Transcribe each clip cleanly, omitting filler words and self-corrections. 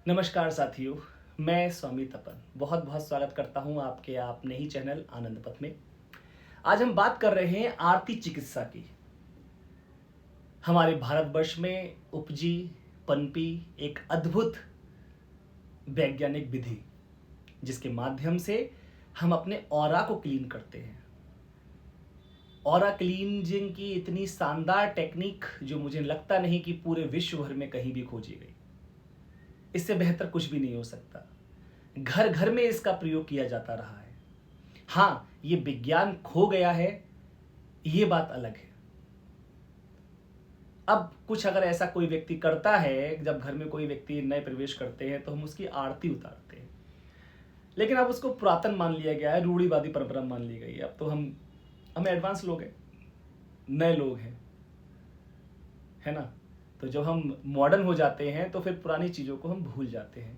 नमस्कार साथियों, मैं स्वामी तपन बहुत बहुत स्वागत करता हूं आपके अपने ही चैनल आनंद पथ में। आज हम बात कर रहे हैं आरती चिकित्सा की। हमारे भारतवर्ष में उपजी पनपी एक अद्भुत वैज्ञानिक विधि, जिसके माध्यम से हम अपने ऑरा को क्लीन करते हैं। ऑरा क्लींजिंग की इतनी शानदार टेक्निक जो मुझे लगता नहीं कि पूरे विश्व भर में कहीं भी खोजी गई। इससे बेहतर कुछ भी नहीं हो सकता। घर घर में इसका प्रयोग किया जाता रहा है। हाँ, ये विज्ञान खो गया है, ये बात अलग है। अब कुछ अगर ऐसा कोई व्यक्ति करता है, जब घर में कोई व्यक्ति नए प्रवेश करते हैं तो हम उसकी आरती उतारते हैं, लेकिन अब उसको पुरातन मान लिया गया है, रूढ़िवादी परंपरा मान ली गई है। अब तो हम एडवांस लोग हैं, नए लोग हैं, है ना। तो जब हम मॉडर्न हो जाते हैं तो फिर पुरानी चीज़ों को हम भूल जाते हैं।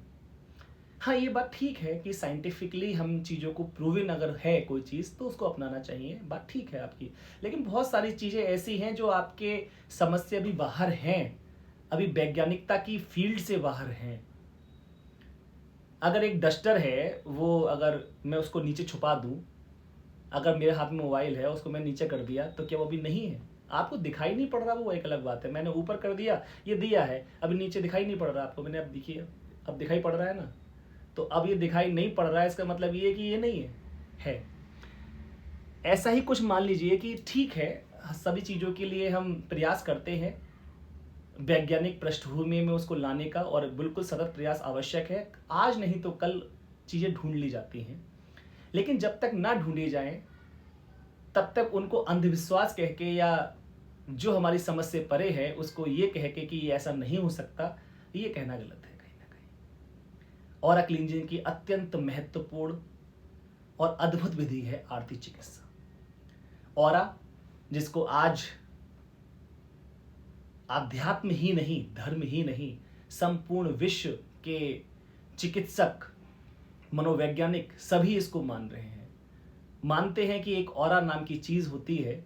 हाँ, ये बात ठीक है कि साइंटिफिकली हम चीज़ों को प्रूवन अगर है कोई चीज़ तो उसको अपनाना चाहिए, बात ठीक है आपकी। लेकिन बहुत सारी चीज़ें ऐसी हैं जो आपके समझ से अभी बाहर हैं, अभी वैज्ञानिकता की फील्ड से बाहर हैं। अगर एक डस्टर है, वो अगर मैं उसको नीचे छुपा दूँ, अगर मेरे हाथ में मोबाइल है उसको मैं नीचे कर दिया तो क्या वो अभी नहीं है? आपको दिखाई नहीं पड़ रहा, वो एक अलग बात है। मैंने ऊपर कर दिया, ये दिया है, अभी नीचे दिखाई नहीं पड़ रहा आपको। मैंने अब देखिए, अब दिखाई पड़ रहा है ना। तो अब ये दिखाई नहीं पड़ रहा है, इसका मतलब ये है कि ये नहीं है। ऐसा ही कुछ मान लीजिए कि ठीक है, सभी चीज़ों के लिए हम प्रयास करते हैं वैज्ञानिक पृष्ठभूमि में उसको लाने का, और बिल्कुल सतत प्रयास आवश्यक है। आज नहीं तो कल चीज़ें ढूंढ ली जाती हैं, लेकिन जब तक ना ढूंढी जाएं तब तक उनको अंधविश्वास कह के, या जो हमारी समझ से परे है उसको ये कह के कि ये ऐसा नहीं हो सकता, ये कहना गलत है कहीं ना कहीं। ऑरा क्लींजिंग की अत्यंत महत्वपूर्ण और अद्भुत विधि है आरती चिकित्सा। ऑरा, जिसको आज आध्यात्म ही नहीं, धर्म ही नहीं, संपूर्ण विश्व के चिकित्सक, मनोवैज्ञानिक सभी इसको मान रहे हैं। मानते हैं कि एक ऑरा नाम की चीज होती है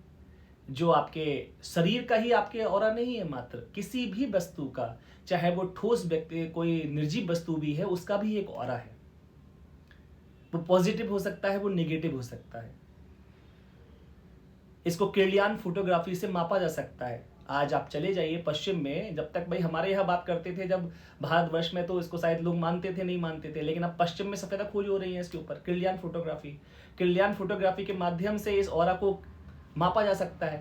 जो आपके शरीर का ही आपके ऑरा नहीं है, मात्र किसी भी वस्तु का, चाहे वो ठोस व्यक्ति, कोई निर्जीव वस्तु भी है, उसका भी एक ऑरा है। वो पॉजिटिव हो सकता है, वो नेगेटिव हो सकता है। इसको किर्लियन फोटोग्राफी से मापा जा सकता है। आज आप चले जाइए पश्चिम में, जब तक भाई हमारे यहाँ बात करते थे जब भारतवर्ष में, तो इसको शायद लोग मानते थे, नहीं मानते थे, लेकिन अब पश्चिम में सफेदा खोज हो रही है इसके ऊपर। किर्लियन फोटोग्राफी के माध्यम से इस ऑरा को मापा जा सकता है।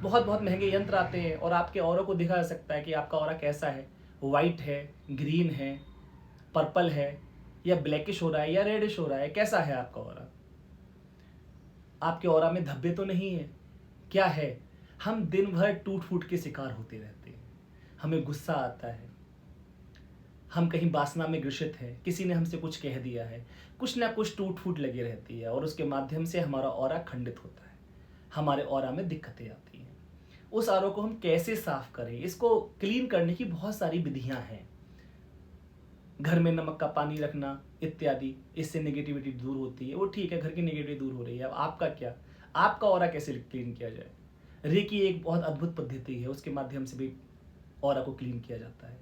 बहुत बहुत महंगे यंत्र आते हैं और आपके ऑरा को दिखा जा सकता है कि आपका ऑरा कैसा है, वाइट है, ग्रीन है, पर्पल है, या ब्लैकिश हो रहा है, या रेडिश हो रहा है, कैसा है आपका ऑरा। आपके ऑरा में धब्बे तो नहीं है, क्या है? हम दिन भर टूट फूट के शिकार होते रहते हैं, हमें गुस्सा आता है, हम कहीं वासना में ग्रसित हैं, किसी ने हमसे कुछ कह दिया है, कुछ ना कुछ टूट फूट लगी रहती है, और उसके माध्यम से हमारा ऑरा खंडित होता है, हमारे ऑरा में दिक्कतें आती हैं। उस ऑरा को हम कैसे साफ करें, इसको क्लीन करने की बहुत सारी विधियां हैं। घर में नमक का पानी रखना इत्यादि, इससे नेगेटिविटी दूर होती है, वो ठीक है, घर की नेगेटिविटी दूर हो रही है। अब आपका क्या, आपका ऑरा कैसे क्लीन किया जाए? रेकी एक बहुत अद्भुत पद्धति है, उसके माध्यम से भी ऑरा को क्लीन किया जाता है।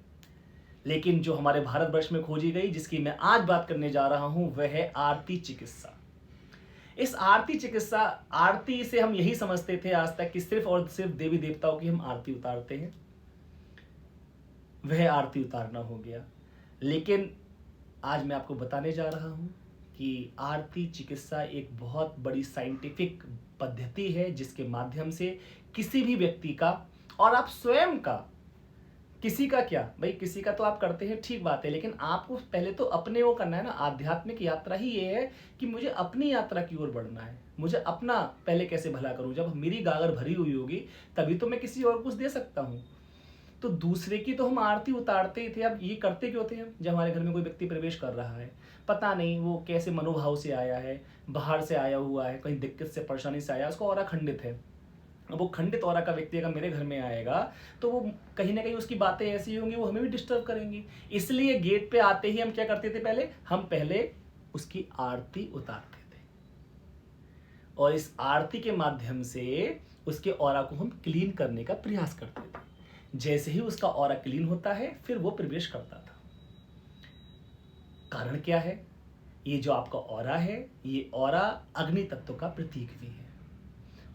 लेकिन जो हमारे भारतवर्ष में खोजी गई, जिसकी मैं आज बात करने जा रहा हूं, वह है आरती चिकित्सा। इस आरती चिकित्सा, आरती से हम यही समझते थे आज तक कि सिर्फ और सिर्फ देवी देवताओं की हम आरती उतारते हैं, वह आरती उतारना हो गया। लेकिन आज मैं आपको बताने जा रहा हूं कि आरती चिकित्सा एक बहुत बड़ी साइंटिफिक पद्धति है, जिसके माध्यम से किसी भी व्यक्ति का, और आप स्वयं का, किसी का क्या भाई, किसी का तो आप करते हैं, ठीक बात है, लेकिन आपको पहले तो अपने वो करना है ना। आध्यात्मिक यात्रा ही ये है कि मुझे अपनी यात्रा की ओर बढ़ना है, मुझे अपना पहले कैसे भला करूं। जब मेरी गागर भरी हुई होगी तभी तो मैं किसी और कुछ दे सकता हूं। तो दूसरे की तो हम आरती उतारते ही थे। अब ये करते क्यों थे हम? जब हमारे घर में कोई व्यक्ति प्रवेश कर रहा है, पता नहीं वो कैसे मनोभाव से आया है, बाहर से आया हुआ है, कहीं दिक्कत से, परेशानी से आया, उसका ऑरा खंडित है। अब वो खंडित ऑरा का व्यक्ति अगर मेरे घर में आएगा तो वो कहीं ना कहीं उसकी बातें ऐसी होंगी, वो हमें भी डिस्टर्ब करेंगी। इसलिए गेट पे आते ही हम क्या करते थे, हम पहले उसकी आरती उतारते थे, और इस आरती के माध्यम से उसके ऑरा को हम क्लीन करने का प्रयास करते थे। जैसे ही उसका ऑरा क्लीन होता है, फिर वो प्रवेश करता था। कारण क्या है? ये जो आपका ऑरा है, ये ऑरा अग्नि तत्व का प्रतीक भी है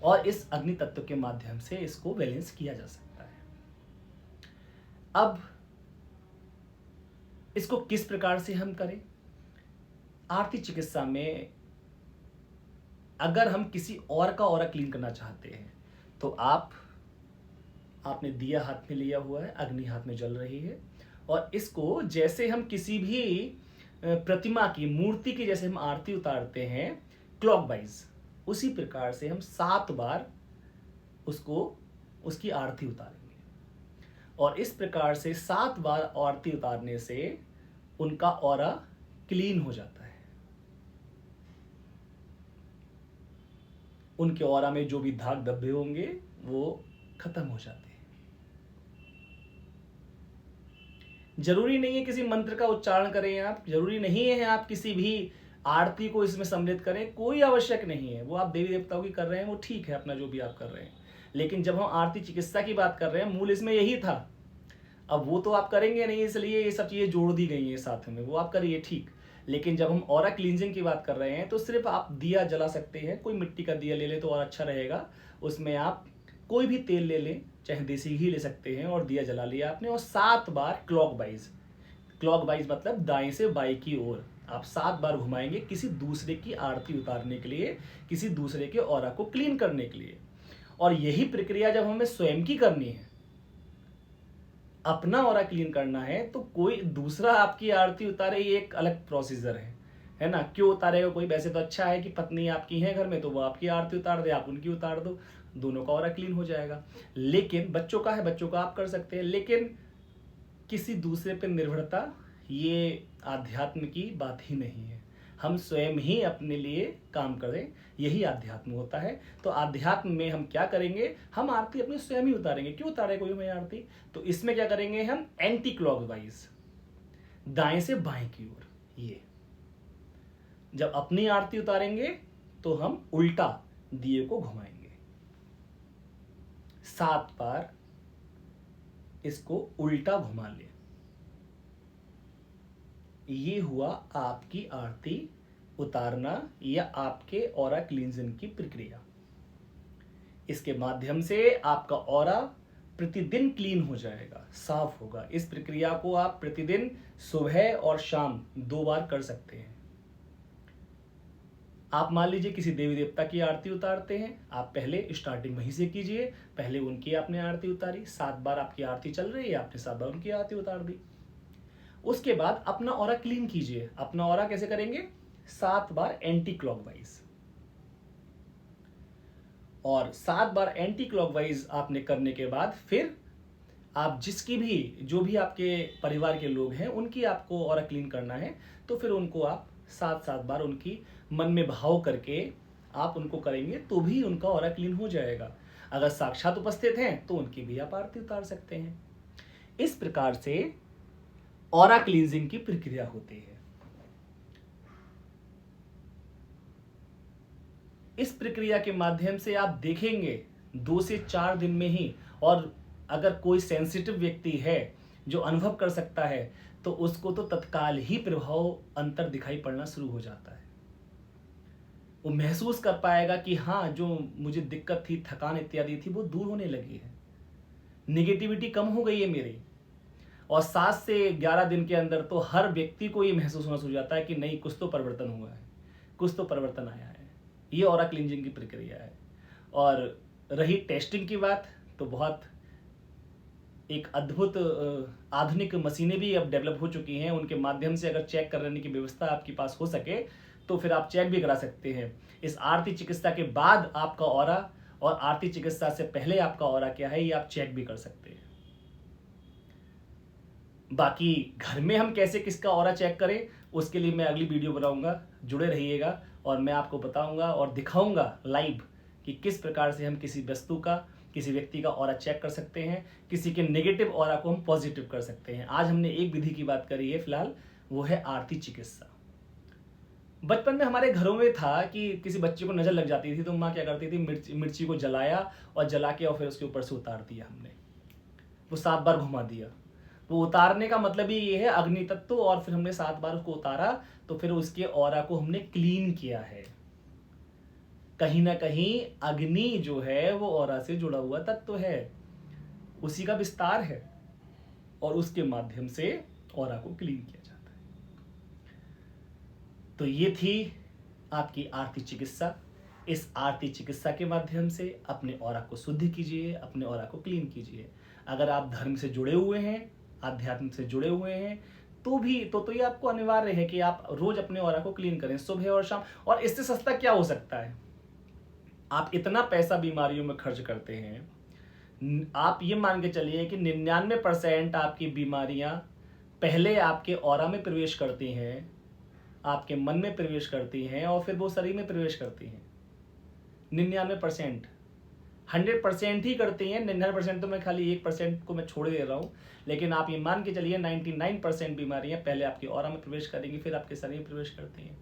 और इस अग्नि तत्व के माध्यम से इसको बैलेंस किया जा सकता है। अब इसको किस प्रकार से हम करें? आरती चिकित्सा में अगर हम किसी और का ऑरा क्लीन करना चाहते हैं तो आपने दिया हाथ में लिया हुआ है, अग्नि हाथ में जल रही है और इसको जैसे हम किसी भी प्रतिमा की, मूर्ति की जैसे हम आरती उतारते हैं क्लॉकवाइज, उसी प्रकार से हम 7 बार उसकी आरती उतारेंगे और इस प्रकार से 7 बार आरती उतारने से उनका ऑरा क्लीन हो जाता है। उनके ऑरा में जो भी दाग धब्बे होंगे वो खत्म हो जाते हैं। जरूरी नहीं है किसी मंत्र का उच्चारण करें आप, जरूरी नहीं है आप किसी भी आरती को इसमें सम्मिलित करें, कोई आवश्यक नहीं है। वो आप देवी देवताओं की कर रहे हैं, वो ठीक है, अपना जो भी आप कर रहे हैं। लेकिन जब हम आरती चिकित्सा की बात कर रहे हैं, मूल इसमें यही था। अब वो तो आप करेंगे नहीं, इसलिए ये सब चीजें जोड़ दी गई हैं साथ में, वो आप करिए ठीक। लेकिन जब हम ऑरा क्लींजिंग की बात कर रहे हैं तो सिर्फ आप दिया जला सकते हैं। कोई मिट्टी का दिया ले ले तो और अच्छा रहेगा। उसमें आप कोई भी तेल ले लें, चाहे देसी घी ले सकते हैं, और दिया जला लिया आपने और 7 बार क्लॉकवाइज मतलब दाएं से बाएं की ओर आप 7 बार घुमाएंगे किसी दूसरे की आरती उतारने के लिए, किसी दूसरे के ऑरा को क्लीन करने के लिए। और यही प्रक्रिया जब हमें स्वयं की करनी है, अपना ऑरा क्लीन करना है, तो कोई दूसरा आपकी आरती उतारे ये एक अलग प्रोसीजर है ना। क्यों उतारेगा कोई? वैसे तो अच्छा है कि पत्नी आपकी है घर में तो वो आपकी आरती उतार दे, आप उनकी उतार दो, दोनों का ऑरा क्लीन हो जाएगा। लेकिन बच्चों का है, बच्चों का आप कर सकते हैं, लेकिन किसी दूसरे पर निर्भरता ये आध्यात्म की बात ही नहीं है। हम स्वयं ही अपने लिए काम करें, यही आध्यात्म होता है। तो आध्यात्म में हम क्या करेंगे? हम आरती अपनी स्वयं ही उतारेंगे। क्यों उतारे कोई हमें आरती? तो इसमें क्या करेंगे हम? एंटी क्लॉकवाइज, दाएं से बाएं की ओर। ये जब अपनी आरती उतारेंगे तो हम उल्टा दिए को घुमाएंगे, 7 बार इसको उल्टा घुमा ले। ये हुआ आपकी आरती उतारना या आपके ऑरा क्लींजिंग की प्रक्रिया। इसके माध्यम से आपका ऑरा प्रतिदिन क्लीन हो जाएगा, साफ होगा। इस प्रक्रिया को आप प्रतिदिन सुबह और शाम 2 बार कर सकते हैं। आप मान लीजिए किसी देवी देवता की आरती उतारते हैं, आप पहले स्टार्टिंग वहीं से कीजिए। पहले उनकी आपने आरती उतारी, 7 बार आपकी आरती चल रही है, आपने 7 बार उनकी आरती उतार दी। उसके बाद अपना ऑरा क्लीन कीजिए। अपना ऑरा कैसे करेंगे? 7 बार एंटी क्लॉकवाइज, और 7 बार एंटी क्लॉकवाइज आपने करने के बाद फिर आप जो भी आपके परिवार के लोग हैं उनकी आपको ऑरा क्लीन करना है, तो फिर उनको आप 7 बार उनकी मन में भाव करके आप उनको करेंगे तो भी उनका ऑरा क्लीन हो जाएगा। अगर साक्षात उपस्थित हैं तो उनकी भी आप आरती उतार सकते हैं। इस प्रकार से ऑरा क्लींजिंग की प्रक्रिया होती है। इस प्रक्रिया के माध्यम से आप देखेंगे 2 से 4 दिन में ही, और अगर कोई सेंसिटिव व्यक्ति है जो अनुभव कर सकता है तो उसको तो तत्काल ही प्रभाव अंतर दिखाई पड़ना शुरू हो जाता है। वो महसूस कर पाएगा कि हाँ, जो मुझे दिक्कत थी, थकान इत्यादि थी, वो दूर होने लगी है, निगेटिविटी कम हो गई है मेरी। और 7 से 11 दिन के अंदर तो हर व्यक्ति को ये महसूस होना शुरू हो जाता है कि नहीं, कुछ तो परिवर्तन हुआ है, कुछ तो परिवर्तन आया है। ये ऑरा क्लींजिंग की प्रक्रिया है। और रही टेस्टिंग की बात, तो बहुत एक अद्भुत आधुनिक मशीनें भी अब डेवलप हो चुकी हैं। उनके माध्यम से अगर चेक करने की व्यवस्था आपके पास हो सके तो फिर आप चेक भी करा सकते हैं। इस आरती चिकित्सा के बाद आपका ऑरा और आरती चिकित्सा से पहले आपका ऑरा क्या है, ये आप चेक भी कर सकते हैं। बाकी घर में हम कैसे किसका ऑरा चेक करें, उसके लिए मैं अगली वीडियो बनाऊंगा, जुड़े रहिएगा और मैं आपको बताऊंगा और दिखाऊंगा लाइव कि किस प्रकार से हम किसी वस्तु का, किसी व्यक्ति का ऑरा चेक कर सकते हैं, किसी के नेगेटिव ऑरा को हम पॉजिटिव कर सकते हैं। आज हमने एक विधि की बात करी है फिलहाल, वो है आरती चिकित्सा। बचपन में हमारे घरों में था कि किसी बच्चे को नजर लग जाती थी तो माँ क्या करती थी, मिर्ची को जलाया और जला के और फिर उसके ऊपर से उतार दिया हमने, वो 7 बार घुमा दिया वो उतारने का मतलब ही ये है अग्नि तत्व, और फिर हमने 7 बार उसको उतारा तो फिर उसके ऑरा को हमने क्लीन किया है। कहीं ना कहीं अग्नि जो है वो ऑरा से जुड़ा हुआ तत्व है, उसी का विस्तार है, और उसके माध्यम से ऑरा को क्लीन किया जाता है। तो ये थी आपकी आरती चिकित्सा। इस आरती चिकित्सा के माध्यम से अपने ऑरा को शुद्ध कीजिए, अपने ऑरा को क्लीन कीजिए। अगर आप धर्म से जुड़े हुए हैं, आध्यात्म से जुड़े हुए हैं, तो भी तो ये आपको अनिवार्य है कि आप रोज अपने ऑरा को क्लीन करें, सुबह और शाम। और इससे सस्ता क्या हो सकता है? आप इतना पैसा बीमारियों में खर्च करते हैं, आप ये मान के चलिए कि 99% आपकी बीमारियां पहले आपके ऑरा में प्रवेश करती हैं, आपके मन में प्रवेश करती हैं, और फिर वो शरीर में प्रवेश करती हैं। 99%, 100% ही करती हैं। 99% तो मैं खाली 1% को मैं छोड़ दे रहा हूँ, लेकिन आप ये मान के चलिए 99% बीमारियां पहले आपके ऑरा में प्रवेश करेंगी, फिर आपके शरीर में प्रवेश करती हैं।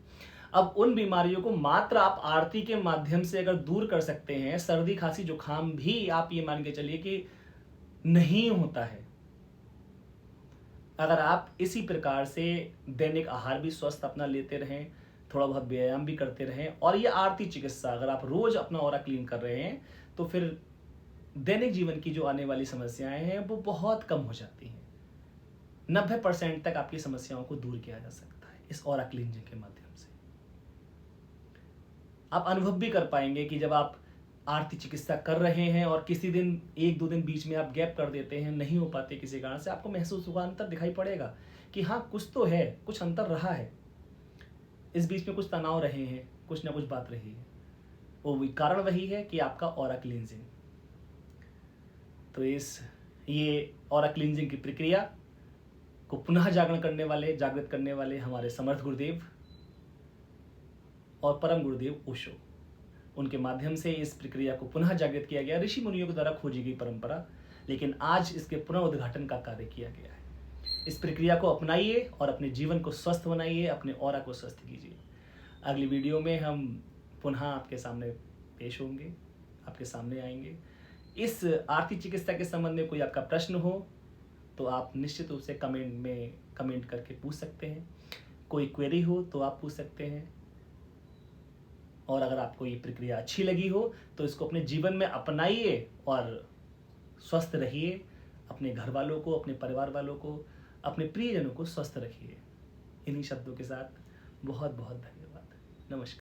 अब उन बीमारियों को मात्र आप आरती के माध्यम से अगर दूर कर सकते हैं, सर्दी खांसी जुकाम भी आप ये मान के चलिए कि नहीं होता है, अगर आप इसी प्रकार से दैनिक आहार भी स्वस्थ अपना लेते रहें, थोड़ा बहुत व्यायाम भी करते रहें, और ये आरती चिकित्सा अगर आप रोज अपना ऑरा क्लीन कर रहे हैं, तो फिर दैनिक जीवन की जो आने वाली समस्याएं हैं वो बहुत कम हो जाती हैं। 90% तक आपकी समस्याओं को दूर किया जा सकता है इस ऑरा क्लींजिंग के माध्यम से। आप अनुभव भी कर पाएंगे कि जब आप आरती चिकित्सा कर रहे हैं और किसी दिन 1-2 दिन बीच में आप गैप कर देते हैं, नहीं हो पाते किसी कारण से, आपको महसूस होगा, अंतर दिखाई पड़ेगा कि हाँ कुछ तो है, कुछ अंतर रहा है, इस बीच में कुछ तनाव रहे हैं, कुछ ना कुछ बात रही है। वो कारण वही है कि आपका ऑरा क्लींजिंग। तो ये ऑरा क्लींजिंग की प्रक्रिया को पुनः जागृत करने वाले हमारे समर्थ गुरुदेव और परम गुरुदेव ओशो, उनके माध्यम से इस प्रक्रिया को पुनः जागृत किया गया, ऋषि मुनियों के द्वारा खोजी गई परंपरा, लेकिन आज इसके पुनः उद्घाटन का कार्य किया गया है। इस प्रक्रिया को अपनाइए और अपने जीवन को स्वस्थ बनाइए, अपने ऑरा को स्वस्थ कीजिए। अगली वीडियो में हम पुनः आपके सामने पेश होंगे, आपके सामने आएंगे। इस आरती चिकित्सा के संबंध में कोई आपका प्रश्न हो तो आप निश्चित रूप से कमेंट करके पूछ सकते हैं। कोई क्वेरी हो तो आप पूछ सकते हैं, और अगर आपको ये प्रक्रिया अच्छी लगी हो तो इसको अपने जीवन में अपनाइए और स्वस्थ रहिए। अपने घर वालों को, अपने परिवार वालों को, अपने प्रियजनों को स्वस्थ रखिए। इन्हीं शब्दों के साथ बहुत बहुत धन्यवाद। नमस्कार।